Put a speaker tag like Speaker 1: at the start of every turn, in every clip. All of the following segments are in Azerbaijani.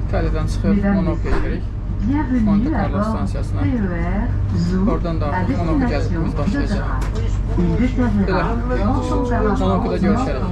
Speaker 1: İtalyadan çıxıb Monaco gedirik. Monte Carlo stansiyasına. Oradan da artıq Monaco gəzintimiz başlayacaq. Belə, Monaco'da görüşərik.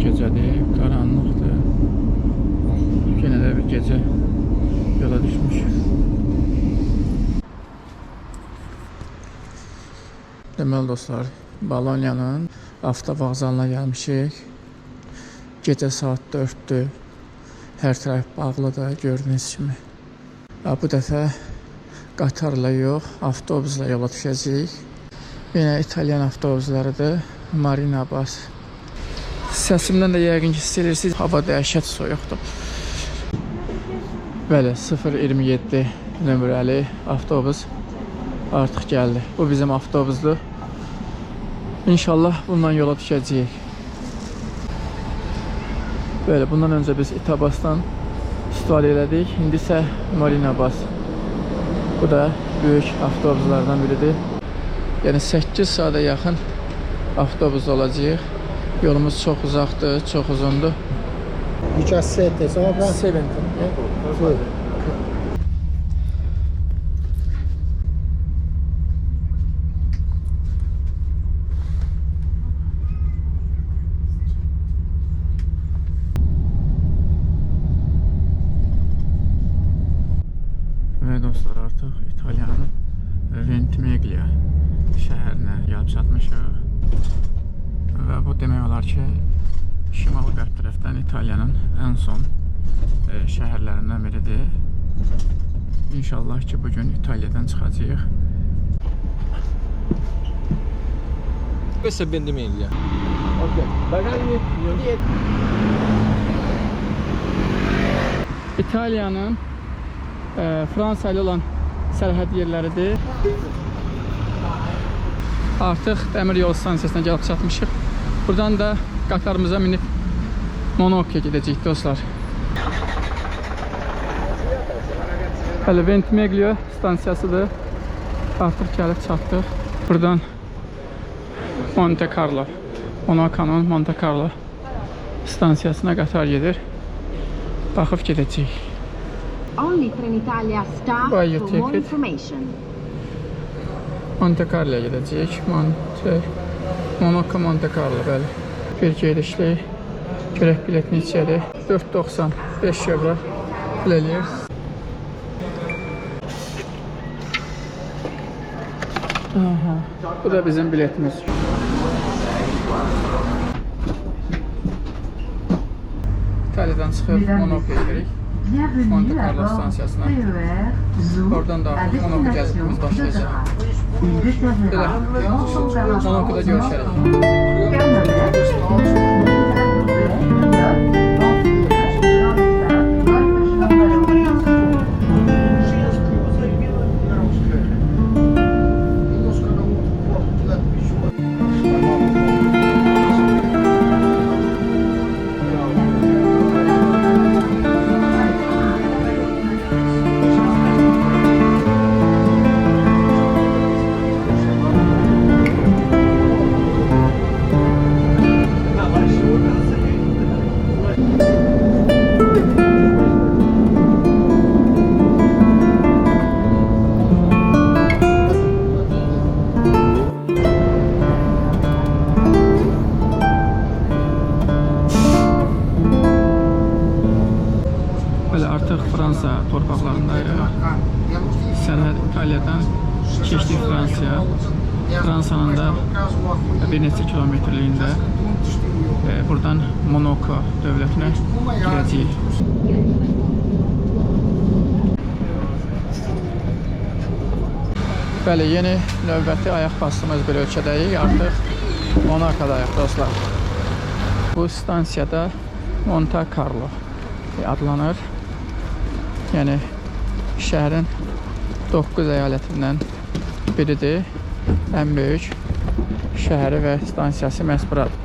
Speaker 1: Gecədir, qaranlıqdır. Yenə də bir gecə yola düşmüş. Deməli dostlar, Boloniyanın avtovağzalına gəlmişik. Gecə saat 4-dür. Hər tərəf bağlıdır, gördüyünüz kimi. Bu dəfə qatarla yox, avtobusla yola düşəcəyik. Yenə İtalyan avtobuslarıdır. Marina Bas. Səsimdən də yəqin ki, hiss edirsiniz, hava dəhşət soyuqdur. Bəli, 027 nömrəli avtobus artıq gəldi. Bu bizim avtobusdur. İnşallah bundan yola düşəcəyik. Bəli, bundan öncə biz İtabasdan istifadə elədik. İndi isə Marina Bas. Bu da böyük avtobuslardan biridir. Yəni 8 saata yaxın avtobus olacaq. Yolumuz çox uzaqdır, çox uzundur.
Speaker 2: 17 sopra?
Speaker 1: 70.
Speaker 2: Sì.
Speaker 1: Və dostlar, artıq İtalyanın Ventimiglia şəhərinə gəlib çatmışıq. Və bu demək olar ki, şimal-qərb tərəfdən İtalyanın ən son şəhərlərindən biridir. İnşallah ki, bugün İtalyadan çıxacağıq.
Speaker 3: Questo è Ventimiglia.
Speaker 1: Ok, bagagli. İtalyanın Fransa ilə olan sərhəd yerləridir. Artıq dəmir yol stansiyasına gəlib çatmışıq. Buradan da qatarımıza minib Monaco'ya gedəcəyik dostlar. Hələ Ventimiglia stansiyasıdır. Artıq gəlib çatdıq. Buradan Monte Carlo, Monaco'nun Monte Carlo stansiyasına qatar gedir. Baxıb gedəcəyik.
Speaker 4: Only Trenitalia staff for more information.
Speaker 1: Monte Carlo'ya gedəcəyik. Monaco Monte Carlo, bəli. Bir gedişli. Görək bilet neçədir? 4.90, 5 euro pul eləyir. Bu da bizim biletimiz. İtalyadan çıxıb Monaco'ya gedirik. Monte Carlo stansiyasına. Oradan da artıq Monaco gəzintimiz başlayacaq. Belə, Monaco'da görüşərik. Fransanın da bir neçə kilometrliyində buradan Monaco dövlətinə girəcəyik. Bəli, yeni növbəti ayaq bastığımız bir ölkədəyik. Artıq Monaco-dayıq dostlar. Bu stansiyada Monte Carlo adlanır. Yəni şəhərin 9 əyalətindən biridir. Ən böyük şəhəri və stansiyası məhz buradır.